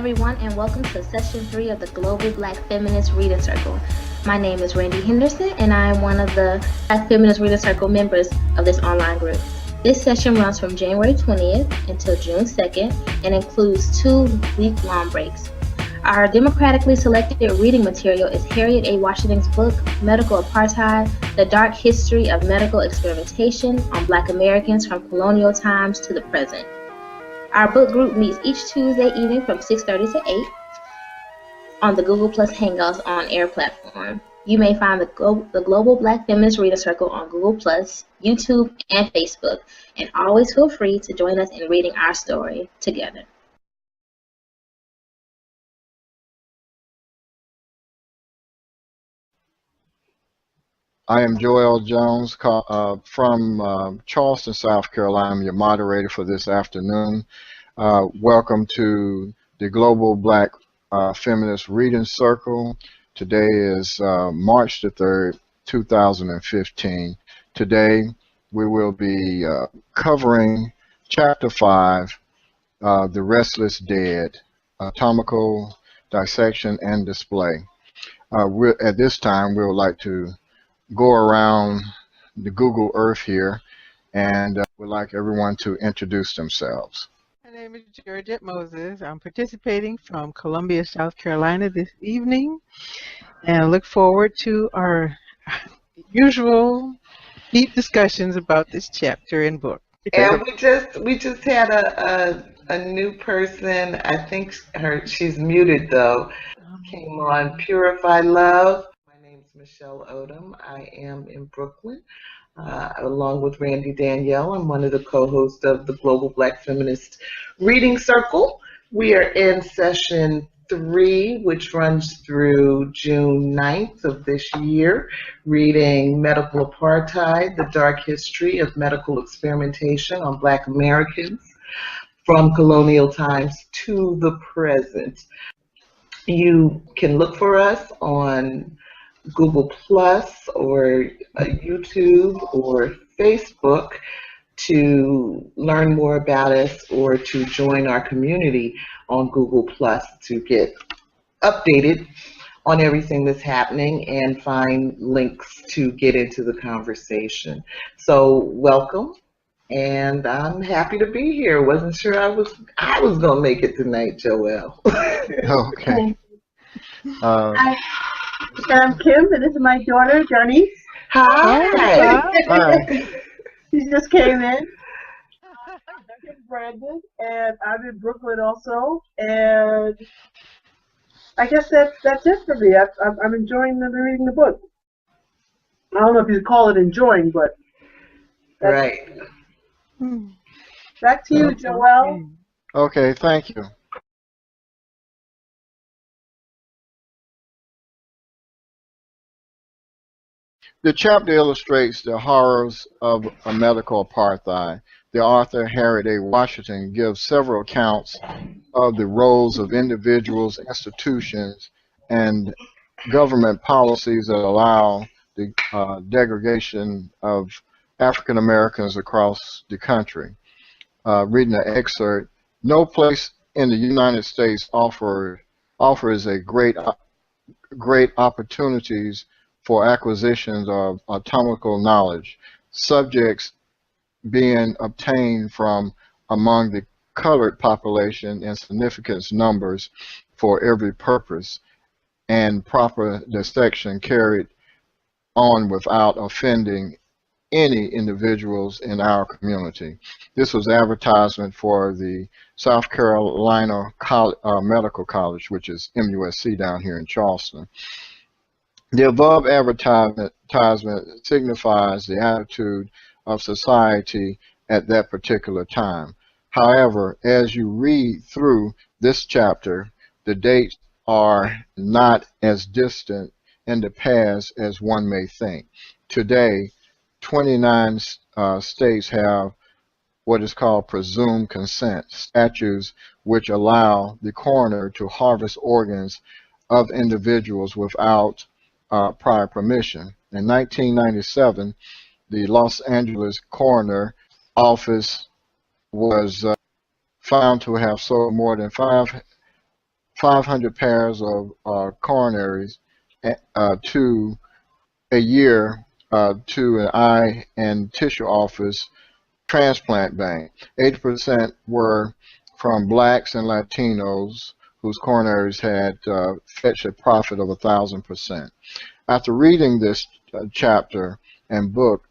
everyone, and welcome to Session 3 of the Global Black Feminist Reading Circle. My name is Randy Henderson, and I am one of the Black Feminist Reading Circle members of this online group. This session runs from January 20th until June 2nd and includes 2 week-long breaks. Our democratically selected reading material is Harriet A. Washington's book, Medical Apartheid, The Dark History of Medical Experimentation on Black Americans from Colonial Times to the Present. Our book group meets each Tuesday evening from 6:30 to 8 on the Google Plus Hangouts on Air platform. You may find the Global Black Feminist Reader Circle on Google Plus, YouTube, and Facebook, and always feel free to join us in reading our story together. I am Joel Jones from Charleston, South Carolina. I'm your moderator for this afternoon. Welcome to the Global Black Feminist Reading Circle. Today is March the 3rd, 2015. Today we will be covering Chapter 5, The Restless Dead, Anatomical Dissection and Display. At this time, we would like to go around the Google Earth here, and would like everyone to introduce themselves. My name is Georgette Moses. I'm participating from Columbia, South Carolina this evening, and I look forward to our usual deep discussions about this chapter and book. And we just had a new person. I think she's muted though. Came on Purify Love. Michelle Odom. I am in Brooklyn, along with Randy Danielle. I'm one of the co-hosts of the Global Black Feminist Reading Circle. We are in session 3, which runs through June 9th of this year, reading Medical Apartheid, The Dark History of Medical Experimentation on Black Americans from Colonial Times to the Present. You can look for us on Google Plus or YouTube or Facebook to learn more about us or to join our community on Google Plus to get updated on everything that's happening and find links to get into the conversation. So welcome, and I'm happy to be here. Wasn't sure I was gonna make it tonight, Joelle. Okay. I'm Kim, and this is my daughter, Johnny. Hi. Hi. She just came in. I'm Brandon, and I'm in Brooklyn also. And I guess that's it for me. I'm enjoying reading the book. I don't know if you call it enjoying, but Right. Back to you, Joelle. Okay, thank you. The chapter illustrates the horrors of a medical apartheid. The author, Harriet A. Washington, gives several accounts of the roles of individuals, institutions, and government policies that allow the degradation of African Americans across the country. Reading the excerpt, no place in the United States offers a great opportunities for acquisitions of anatomical knowledge, subjects being obtained from among the colored population in significant numbers for every purpose, and proper dissection carried on without offending any individuals in our community. This was advertisement for the South Carolina Medical College, which is MUSC down here in Charleston. The above advertisement signifies the attitude of society at that particular time. However, as you read through this chapter, the dates are not as distant in the past as one may think. Today, 29 states have what is called presumed consent, statutes which allow the coroner to harvest organs of individuals without prior permission. In 1997, the Los Angeles Coroner Office was found to have sold more than 500 pairs of coronaries to a year to an eye and tissue office transplant bank. 80% were from blacks and Latinos whose coronaries had fetched a profit of 1,000%. After reading this chapter and book,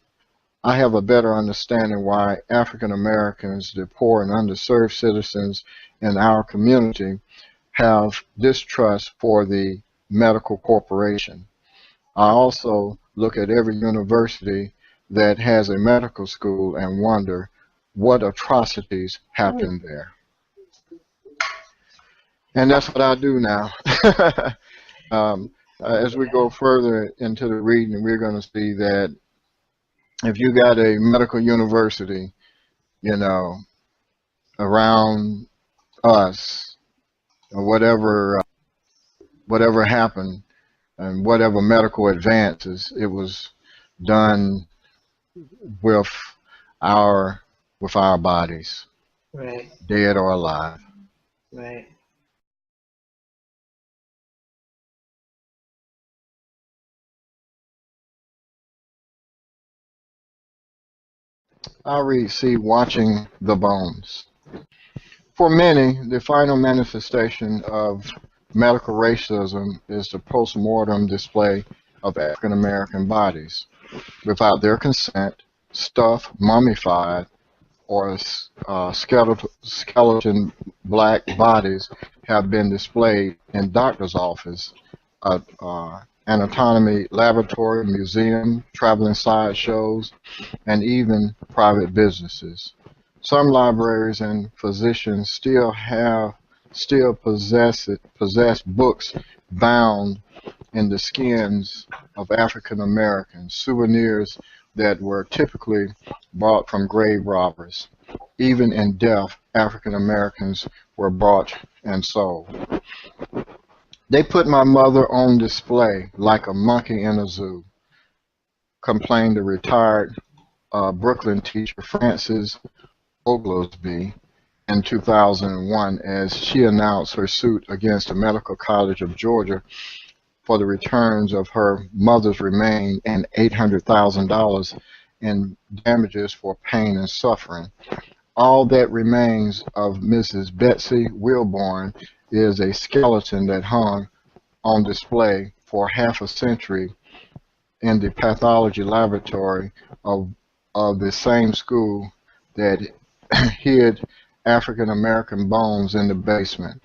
I have a better understanding why African Americans, the poor and underserved citizens in our community, have distrust for the medical corporation. I also look at every university that has a medical school and wonder what atrocities happen there. And that's what I do now. As we go further into the reading, we're going to see that if you got a medical university, you know, around us, or whatever happened, and whatever medical advances, it was done with our bodies, Right, dead or alive. right. I'll read, see, watching the bones. For many, the final manifestation of medical racism is the post-mortem display of African American bodies. Without their consent, stuffed, mummified, or skeleton black bodies have been displayed in doctor's office, anatomy laboratory, museum, traveling sideshows, and even private businesses. Some libraries and physicians still possess books bound in the skins of African Americans, souvenirs that were typically bought from grave robbers. Even in death, African Americans were bought and sold. They put my mother on display like a monkey in a zoo, complained the retired Brooklyn teacher Frances Oglesby in 2001 as she announced her suit against the Medical College of Georgia for the returns of her mother's remains and $800,000 in damages for pain and suffering. All that remains of Mrs. Betsy Wilborn is a skeleton that hung on display for half a century in the pathology laboratory of the same school that hid African American bones in the basement.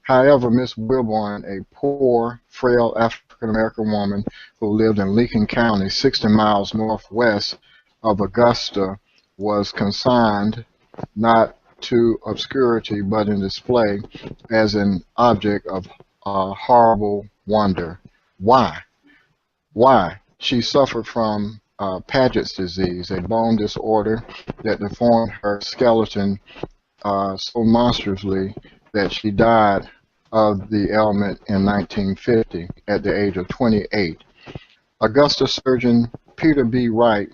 However, Miss Wilborn, a poor, frail African American woman who lived in Lincoln County, 60 miles northwest of Augusta, was consigned not to obscurity but in display as an object of horrible wonder. Why? Why? She suffered from Paget's disease, a bone disorder that deformed her skeleton so monstrously that she died of the ailment in 1950 at the age of 28. Augusta surgeon Peter B. Wright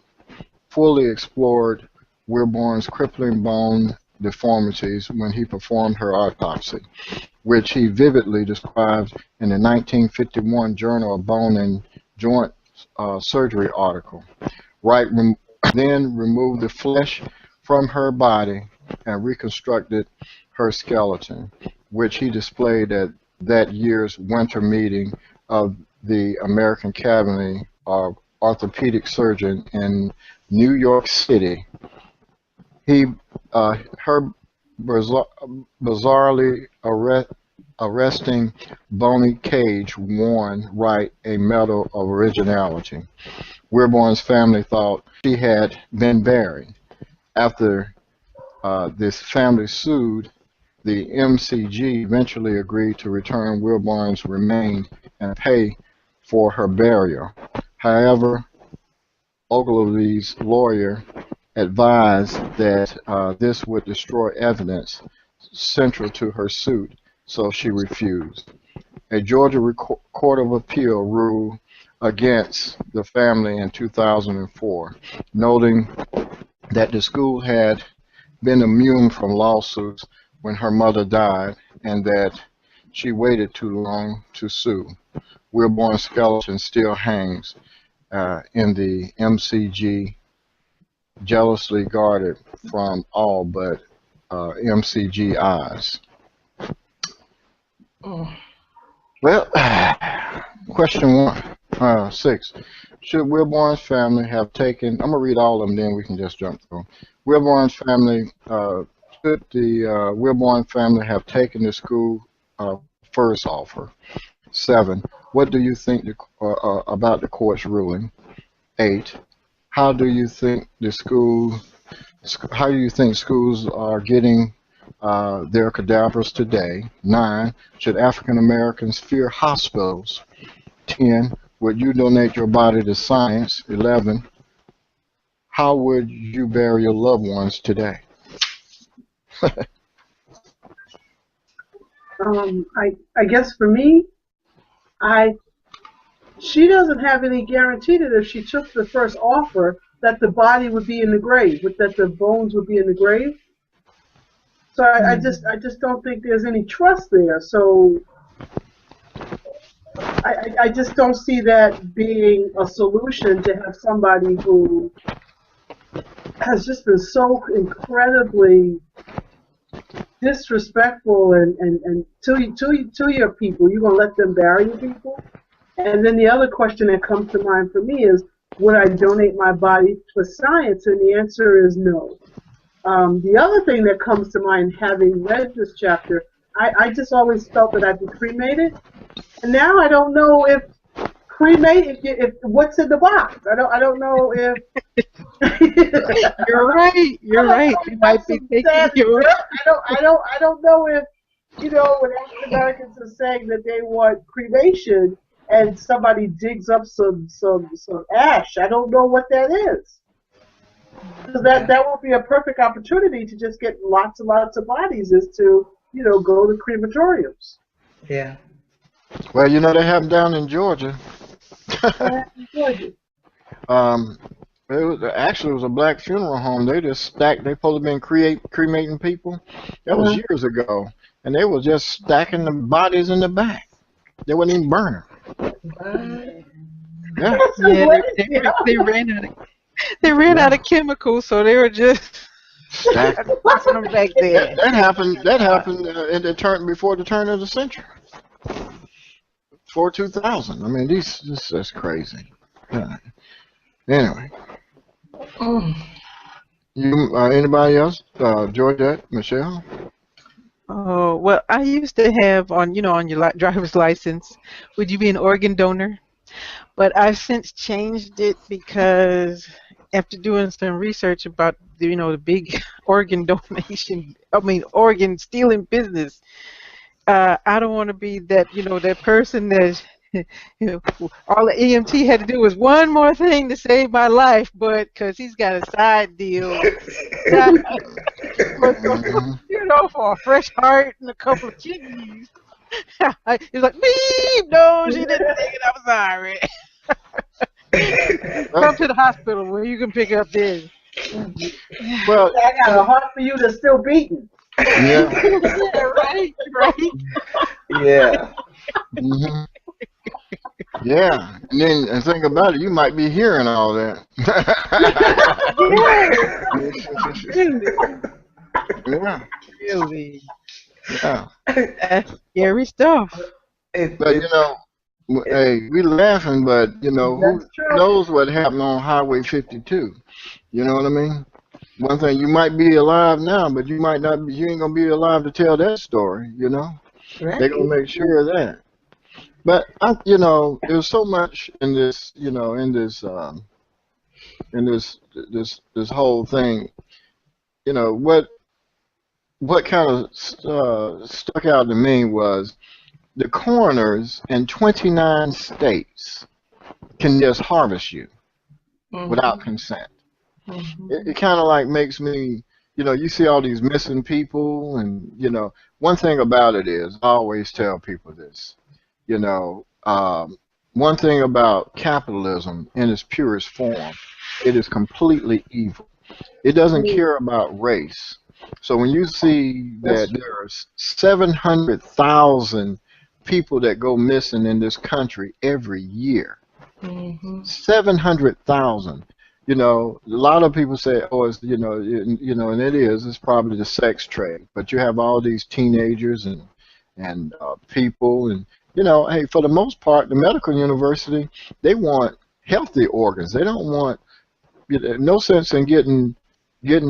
fully explored Wilborn's crippling bone deformities when he performed her autopsy, which he vividly described in the 1951 Journal of Bone and Joint Surgery article. Wright then removed the flesh from her body and reconstructed her skeleton, which he displayed at that year's winter meeting of the American Academy of Orthopedic Surgeons in New York City. Her bizarrely arresting bony cage won Wright a medal of originality. Wilborn's family thought she had been buried. After this family sued, the MCG eventually agreed to return Wilborn's remains and pay for her burial. However, Ogilvy's lawyer advised that this would destroy evidence central to her suit, so she refused. A Georgia Court of Appeal ruled against the family in 2004, noting that the school had been immune from lawsuits when her mother died and that She waited too long to sue. Wilborn's skeleton still hangs in the MCG, jealously guarded from all but MCG eyes. Well, question 6. Should Wilborn's family have taken, I'm going to read all of them, then we can just jump through. Wilborn's family, should the Wilborn family have taken the school first offer? 7. What do you think about the court's ruling? 8. How do you think schools are getting their cadavers today? 9. Should African Americans fear hospitals? 10. Would you donate your body to science? 11. How would you bury your loved ones today? I guess for me, she doesn't have any guarantee that if she took the first offer that the body would be in the grave, that the bones would be in the grave. So I just don't think there's any trust there. So I just don't see that being a solution to have somebody who has just been so incredibly disrespectful and to your people. You're gonna let them bury your people? And then the other question that comes to mind for me is, would I donate my body to science? And the answer is no. The other thing that comes to mind, having read this chapter, I just always felt that I'd be cremated, and now I don't know if if what's in the box. I don't know if. You're right. You're right. You might be thinking you're. I don't know if, when African Americans are saying that they want cremation and somebody digs up some ash. I don't know what that is. So that would be a perfect opportunity to just get lots and lots of bodies, is to go to crematoriums. Yeah. Well, they have them down in Georgia. It was a black funeral home. They just stacked. They supposed to been cremating people. That was years ago, and they were just stacking the bodies in the back. They wouldn't even burn them. Yeah. They ran out of chemicals, so they were just tossing them back there. That happened before the turn of the century. Before 2000. I mean, that's crazy. Yeah. Anyway. Anybody else? Georgette, Michelle? Oh, well, I used to have on your driver's license, would you be an organ donor? But I've since changed it because after doing some research about the big organ organ stealing business, I don't want to be that that person that all the EMT had to do was one more thing to save my life, but because he's got a side deal, for a fresh heart and a couple of kidneys. He's like, beep, no, she didn't take it, I'm sorry. Come to the hospital where you can pick up this. Well, I got a heart for you that's still beating. Yeah. Yeah, right. Yeah. Mm-hmm. Yeah, and think about it, you might be hearing all that. Yeah. Really? Yeah. That's scary stuff. But hey, we laughing, but who knows what happened on Highway 52? You know what I mean? One thing, you might be alive now, but you might not be. You ain't gonna be alive to tell that story. Right. They're gonna make sure of that. But there's so much in this, in this whole thing. What kind of stuck out to me was the coroners in 29 states can just harvest you without consent. It kind of like makes me, you see all these missing people, and one thing about it is, I always tell people this. One thing about capitalism in its purest form, it is completely evil. It doesn't care about race. So when you see That's that there are 700,000 people that go missing in this country every year, Mhm. 700,000. You know, a lot of people say, oh, it's, and it is. It's probably the sex trade. But you have all these teenagers and people, and hey, for the most part, the medical university, they want healthy organs. They don't want no sense in getting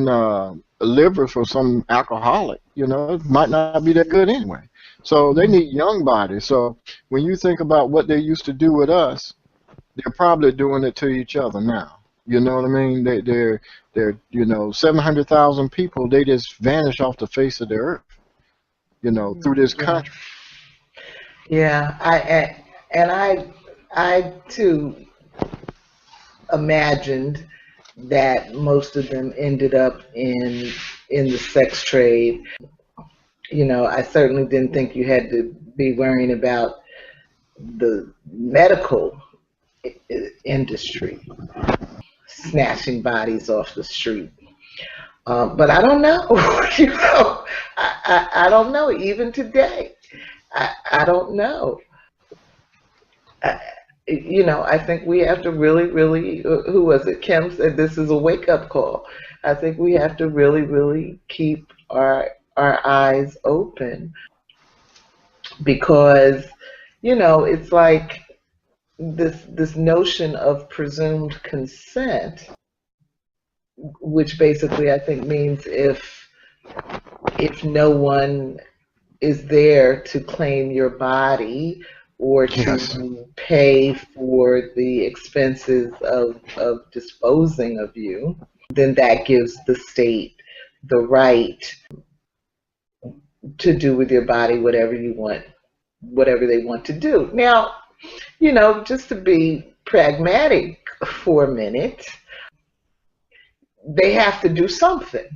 a liver for some alcoholic. It might not be that good anyway. So they need young bodies. So when you think about what they used to do with us, they're probably doing it to each other now. You know what I mean? They're 700,000 people. They just vanish off the face of the earth. Through this Yeah. country. Yeah. I too imagined that most of them ended up in the sex trade. I certainly didn't think you had to be worrying about the medical industry snatching bodies off the street. But I don't know. I don't know. Even today, I don't know. I think we have to really, really, who was it? Kim said this is a wake-up call. I think we have to really, really keep our eyes open because, it's like this notion of presumed consent, which basically I think means if no one is there to claim your body or Yes. to pay for the expenses of disposing of you, then that gives the state the right to do with your body whatever you want, whatever they want to do. Now, just to be pragmatic for a minute, they have to do something.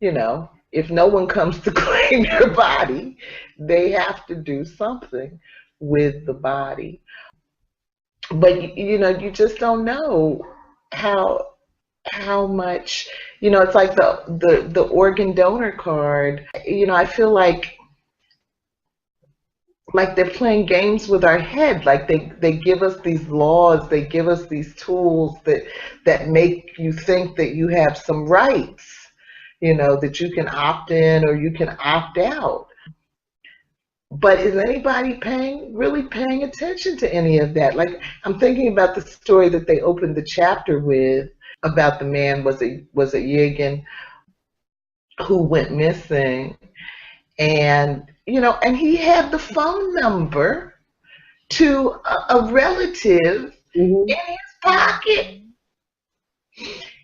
If no one comes to claim your body, they have to do something with the body. But you just don't know how much. It's like the organ donor card. I feel like they're playing games with our head. Like they give us these laws, they give us these tools that make you think that you have some rights, that you can opt in or you can opt out. But is anybody really paying attention to any of that? Like, I'm thinking about the story that they opened the chapter with about the man, was it Yigan, who went missing, and and he had the phone number to a relative in his pocket.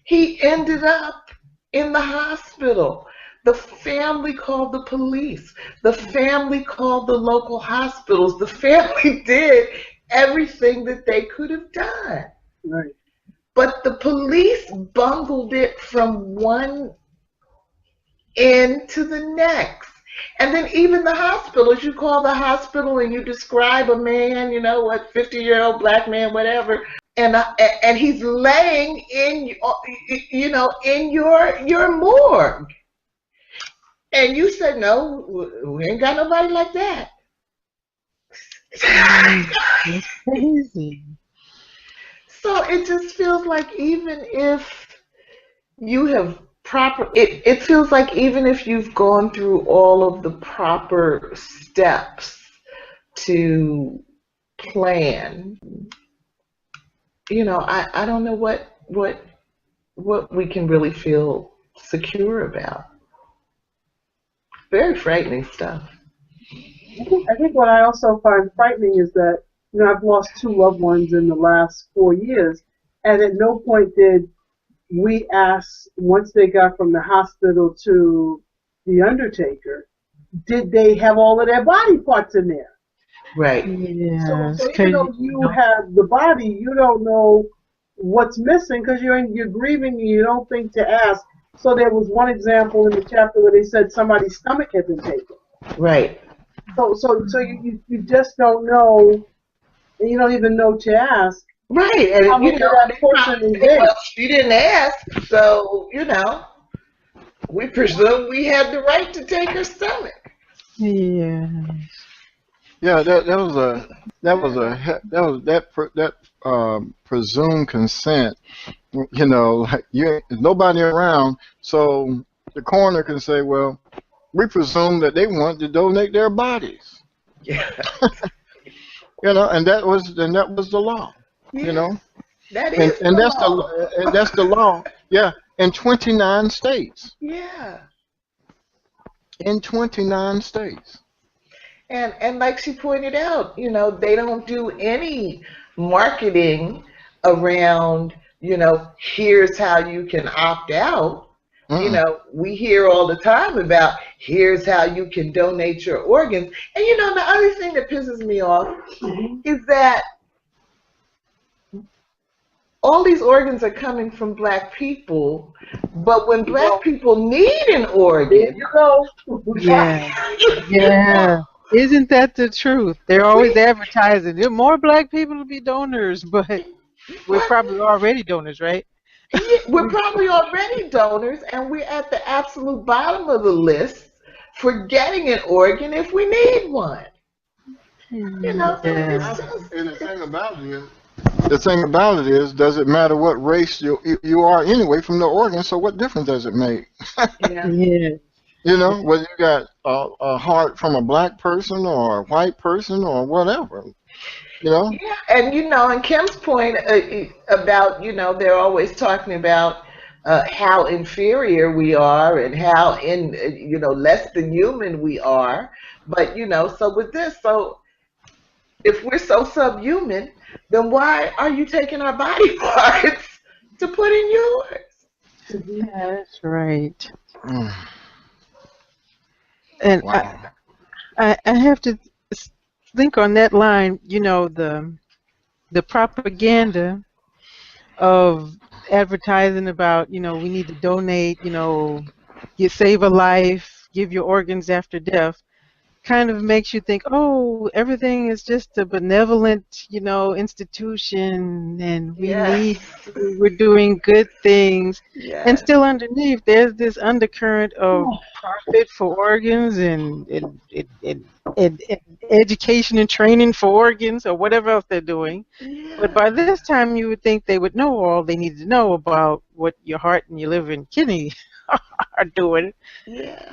He ended up in the hospital. The family called the police. The family called the local hospitals. The family did everything that they could have done. right. But the police bungled it from one end to the next. And then even the hospitals, you call the hospital and you describe a man, 50-year-old black man, whatever, and he's laying in, in your morgue. And you said, no, we ain't got nobody like that. It's crazy. So it just feels like even if you have it feels like even if you've gone through all of the proper steps to plan, I don't know what we can really feel secure about. Very frightening stuff. I think what I also find frightening is that, I've lost 2 loved ones in the last 4 years, and at no point did we ask, once they got from the hospital to the undertaker, did they have all of their body parts in there? Right. Yeah. So even though you have the body, you don't know what's missing because you're grieving and you don't think to ask. So there was one example in the chapter where they said somebody's stomach had been taken. Right. So you just don't know, and you don't even know to ask. Right. And how much of that person is well, there. she didn't ask, so We presumed we had the right to take her stomach. Yeah. Yeah, that presumed consent. You know, like there's nobody around, so the coroner can say, well, we presume that they want to donate their bodies. Yeah. You know, and that was the law. Yeah. You know, That and is the law. that's the law. Yeah, in 29 states. Yeah. In 29 states. And like she pointed out, you know, they don't do any marketing around, you know, here's how you can opt out. You Mm-mm. know, we hear all the time about here's how you can donate your organs. And you know, the other thing that pisses me off is that all these organs are coming from black people, but when black people need an There organ, you go. Yeah. Yeah. Isn't that the truth? They're always advertising. There are more black people to be donors, but we're probably already donors, right? we're probably already donors, and we're at the absolute bottom of the list for getting an organ if we need one. You know, so Yeah. it's just, And the thing about it is, does it matter what race you are anyway from the organ? So what difference does it make? yeah. Yeah. You know, whether you got a heart from a black person or a white person or whatever. You know. Yeah, and you know, and Kim's point about, you know, they're always talking about how inferior we are and how you know, less than human we are. But you know, so with this, so if we're so subhuman, then why are you taking our body parts to put in yours? That's right. Mm, And wow. I have to think on that line, you know, the propaganda of advertising about, you know, we need to donate, you know, you save a life, give your organs after death, kind of makes you think, oh, everything is just a benevolent, you know, institution, and Yes. we're doing good things. And Yes. still underneath, there's this undercurrent of profit for organs and education and training for organs or whatever else they're doing. But by this time, you would think they would know all they needed to know about what your heart and your liver and kidney are doing. Yeah.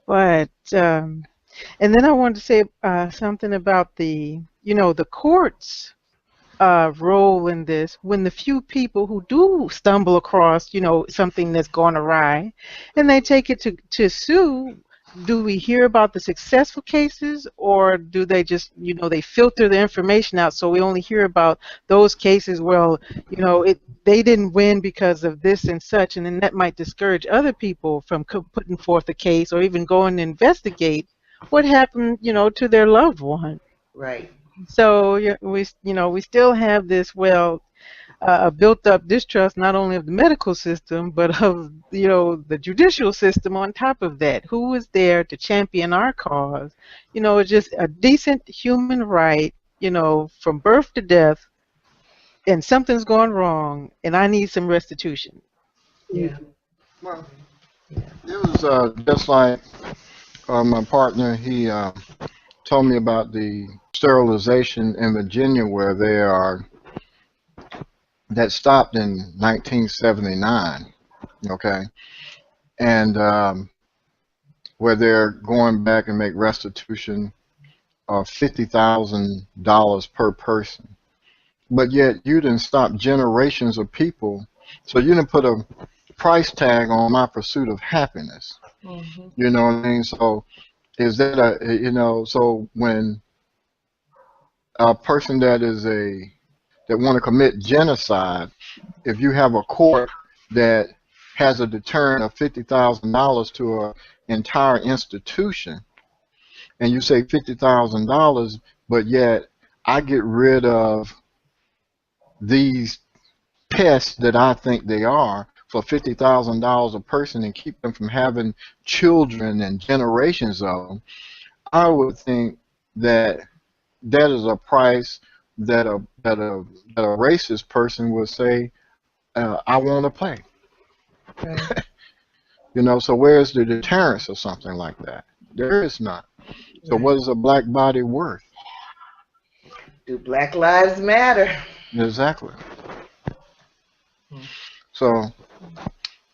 But and then I wanted to say something about the, you know, the courts role in this. When the few people who do stumble across, you know, something that's gone awry, and they take it to sue, do we hear about the successful cases, or do they just, you know, they filter the information out, so we only hear about those cases? Well, you know, they didn't win because of this and such, and then that might discourage other people from putting forth a case or even going to investigate what happened, you know, to their loved one. Right. So we, you know, we still have this, well, built up distrust not only of the medical system, but of, you know, the judicial system on top of that. Who is there to champion our cause? You know, it's just a decent human right, you know, from birth to death, and something's gone wrong, and I need some restitution. Yeah. Well, it was just like my partner. He told me about the sterilization in Virginia where they are. That stopped in 1979, okay, and where they're going back and make restitution of $50,000 per person. But yet you didn't stop generations of people, so you didn't put a price tag on my pursuit of happiness. Mm-hmm. You know what I mean? So is that you know, so when a person that want to commit genocide, if you have a court that has a deterrent of $50,000 to an entire institution, and you say $50,000, but yet I get rid of these pests that I think they are for $50,000 a person and keep them from having children and generations of them, I would think that that is a price that a racist person would say, I want to pay. Right. You know, so where's the deterrence of something like that? There is none. So what is a black body worth? Do Black Lives Matter? Exactly. So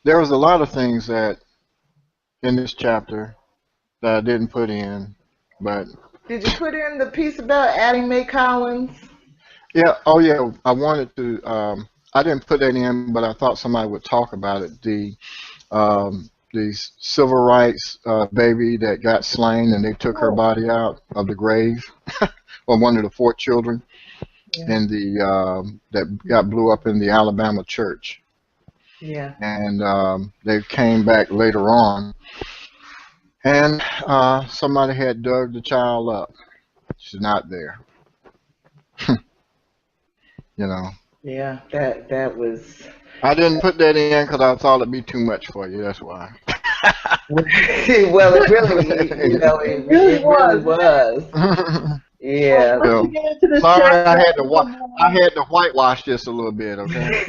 there was a lot of things that in this chapter that I didn't put in, but Did you put in the piece about Addie Mae Collins? yeah, oh yeah, I wanted to. I didn't put that in, but I thought somebody would talk about it. The civil rights baby that got slain and they took her body out of the grave, or one of the 4 children, in the that got blew up in the Alabama church. Yeah. And they came back later on, and somebody had dug the child up. She's not there. You know. Yeah, that was. I didn't put that in because I thought it'd be too much for you. That's why. Well, it really, you know, it really was. Yeah. Well, once you get into the Sorry, chat, I had to whitewash this a little bit, okay?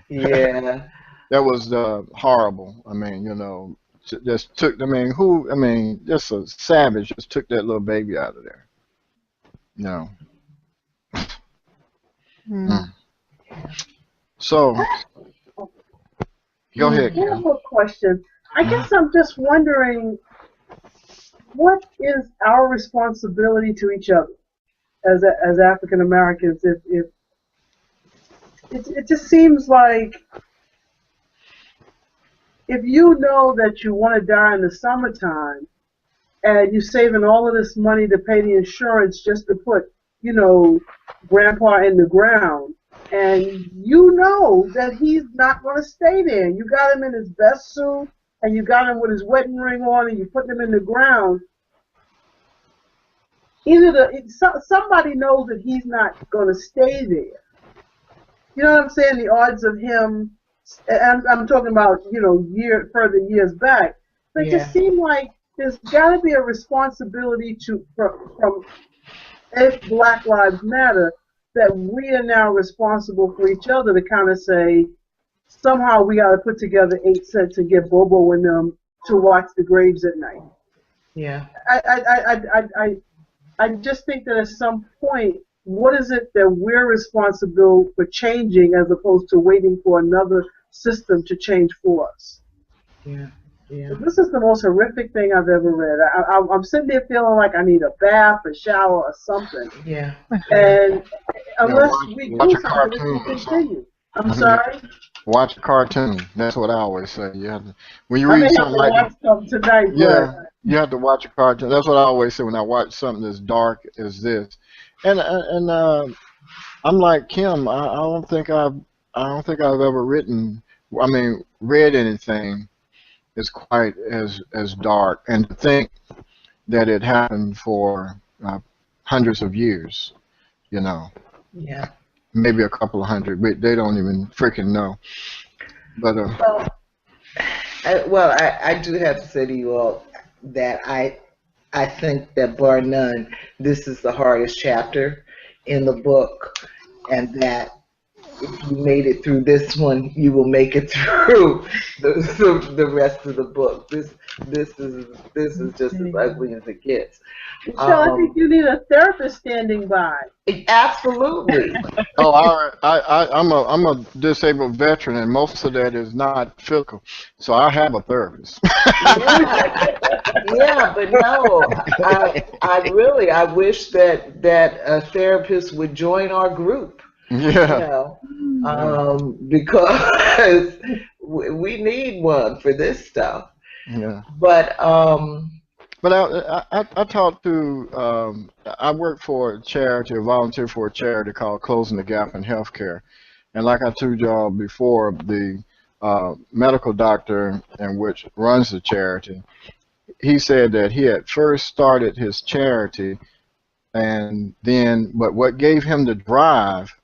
Yeah. That was horrible. I mean, you know, just took. Just a savage just took that little baby out of there. You know. So, go ahead. I have a question. I guess I'm just wondering, what is our responsibility to each other as African Americans? If it just seems like if you know that you want to die in the summertime and you're saving all of this money to pay the insurance just to put, you know, grandpa in the ground, and you know that he's not going to stay there. You got him in his best suit, and you got him with his wedding ring on, and you put him in the ground. Somebody knows that he's not going to stay there. You know what I'm saying? The odds of him, and I'm talking about, you know, further years back. But it just seemed like there's got to be a responsibility from if Black Lives Matter, that we are now responsible for each other to kind of say, somehow we got to put together 8 cents and get Bobo and them to watch the graves at night. Yeah. I just think that at some point, what is it that we're responsible for changing as opposed to waiting for another system to change for us? Yeah. Yeah. This is the most horrific thing I've ever read. I'm sitting there feeling like I need a bath, a shower, or something. Yeah. And unless we do watch a something, cartoon we or can something. continue. I'm sorry? Watch a cartoon. That's what I always say. You have to, when you I may read have something to like watch something tonight, yeah, you have to watch a cartoon. That's what I always say when I watch something as dark as this. And I'm like Kim. I don't think I've ever read anything is quite as dark, and to think that it happened for hundreds of years, you know. Yeah. Maybe a couple of hundred, but they don't even freaking know. But I do have to say to you all that I think that bar none, this is the hardest chapter in the book, and that if you made it through this one, you will make it through the rest of the book. This is just as ugly as it gets. Michelle, I think you need a therapist standing by. Absolutely. I'm a disabled veteran, and most of that is not physical, so I have a therapist. Yeah, but no, I wish that a therapist would join our group. Yeah. You know, because we need one for this stuff. Yeah. But I talked to I work for a charity, volunteer for a charity called Closing the Gap in Healthcare, and like I told y'all before, the medical doctor in which runs the charity, he said that he had first started his charity, and then but what gave him the drive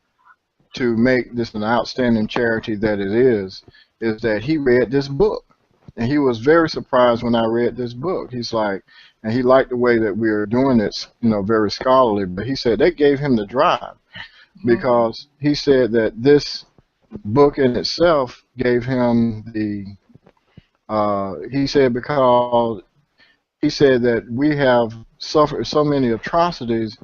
to make this an outstanding charity that it is that he read this book. And he was very surprised when I read this book. He's like, and he liked the way that we were doing it, you know, very scholarly, but he said that gave him the drive because he said that this book in itself gave him the, he said, because he said that we have suffered so many atrocities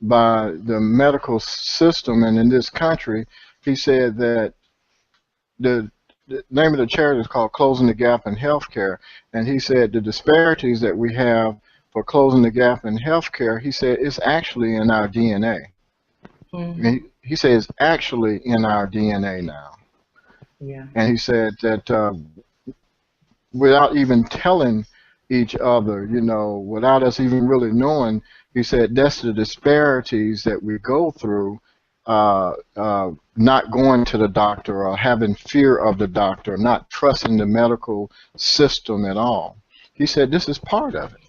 by the medical system, and in this country, he said that the name of the charity is called Closing the Gap in Healthcare, and he said the disparities that we have for closing the gap in healthcare, he said it's actually in our DNA. Mhm. He said it's actually in our DNA now, Yeah. and he said that without even telling each other, you know, without us even really knowing, he said that's the disparities that we go through, not going to the doctor or having fear of the doctor, not trusting the medical system at all. He said this is part of it.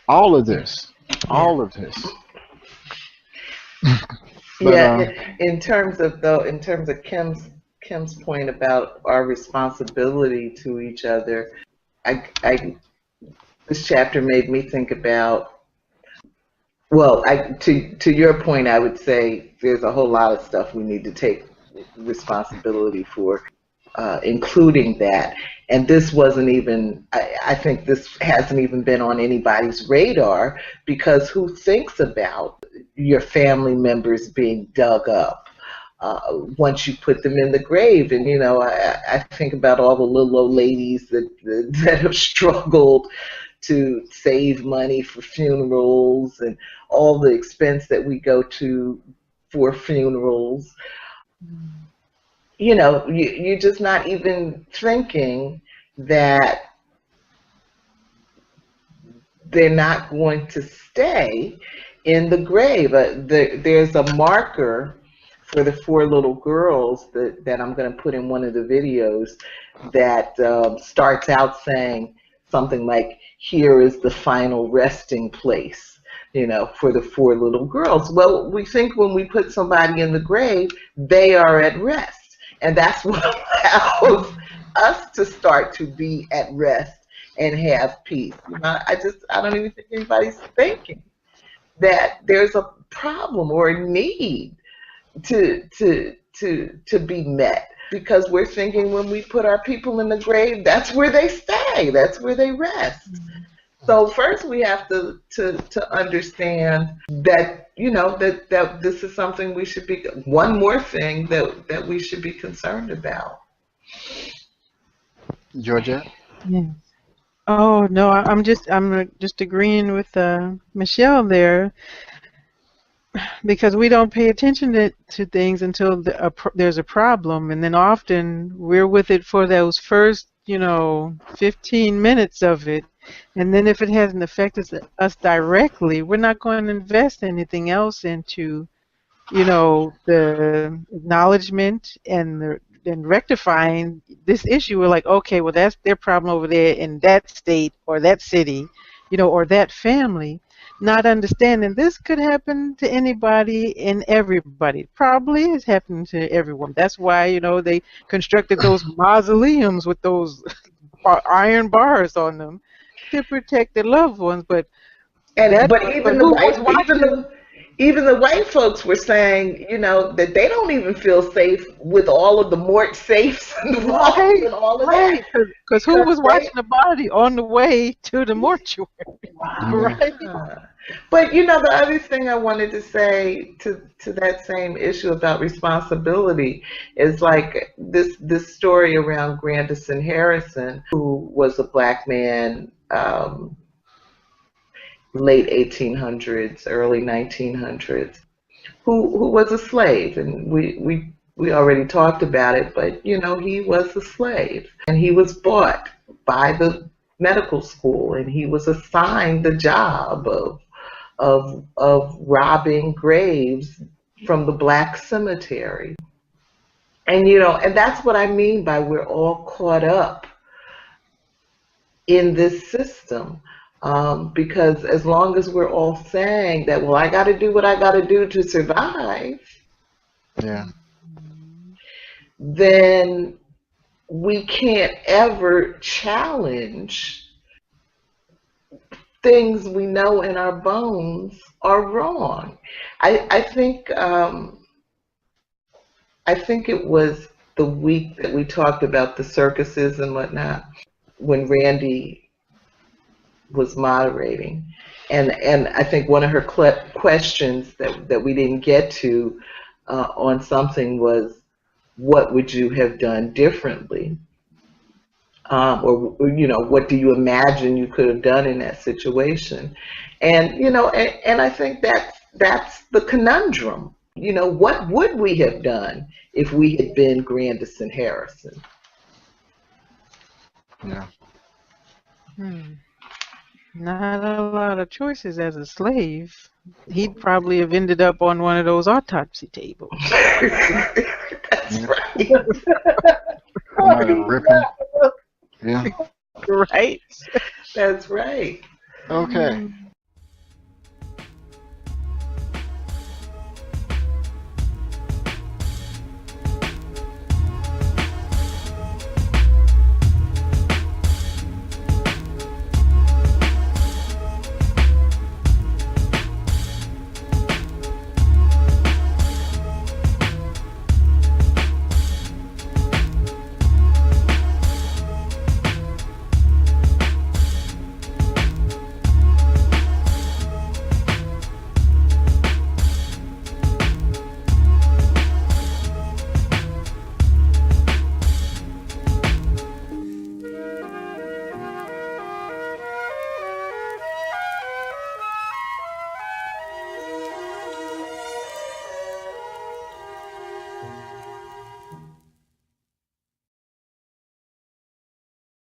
All of this, Yeah. all of this. But Yeah. In terms of Kim's point about our responsibility to each other, I this chapter made me think about. Well, to your point, I would say there's a whole lot of stuff we need to take responsibility for, including that. And this wasn't even. I think this hasn't even been on anybody's radar, because who thinks about your family members being dug up once you put them in the grave? And you know, I think about all the little old ladies that have struggled to save money for funerals and all the expense that we go to for funerals. You know, you're just not even thinking that they're not going to stay in the grave. There's a marker for the four little girls that I'm going to put in one of the videos that starts out saying something like, "Here is the final resting place," you know, for the four little girls. Well, we think when we put somebody in the grave, they are at rest. And that's what allows us to start to be at rest and have peace. You know, I don't even think anybody's thinking that there's a problem or a need to be met, because we're thinking when we put our people in the grave, that's where they stay, that's where they rest. So first we have to understand that, you know, that this is something we should be, one more thing that we should be concerned about. Georgette? Yeah. Oh no, I'm just agreeing with Michelle there, because we don't pay attention to things until there's a problem, and then often we're with it for those first, 15 minutes of it, and then if it hasn't affected us directly, we're not going to invest anything else into, the acknowledgement and rectifying this issue. We're like, okay, well, that's their problem over there in that state or that city, or that family. Not understanding this could happen to anybody and everybody. Probably it's happening to everyone. That's why, they constructed those mausoleums with those iron bars on them to protect their loved ones. But And but but even the who was white watching? even the white folks were saying, you know, that they don't even feel safe with all of the mort safes and the vaults Right, and all of that, right. Because who because was they. watching the body on the way to the mortuary? Yeah. Right? But you know, the other thing I wanted to say to that same issue about responsibility is like this story around Grandison Harrison, who was a black man, late 1800s, early 1900s, who was a slave, and we already talked about it, but you know, he was a slave, and he was bought by the medical school, and he was assigned the job of robbing graves from the black cemetery. And you know, and that's what I mean by we're all caught up in this system. Because as long as we're all saying that, well, I got to do what I got to do to survive, Yeah. then we can't ever challenge things we know in our bones are wrong. I think I think it was the week that we talked about the circuses and whatnot, when Randy was moderating. And I think one of her questions that we didn't get to on something was, what would you have done differently? Or, you know, what do you imagine you could have done in that situation? And, you know, and I think that's the conundrum. You know, what would we have done if we had been Grandison Harrison? Yeah. Not a lot of choices as a slave. He'd probably have ended up on one of those autopsy tables. That's right. Somebody ripping. Yeah. Right? That's right. Okay.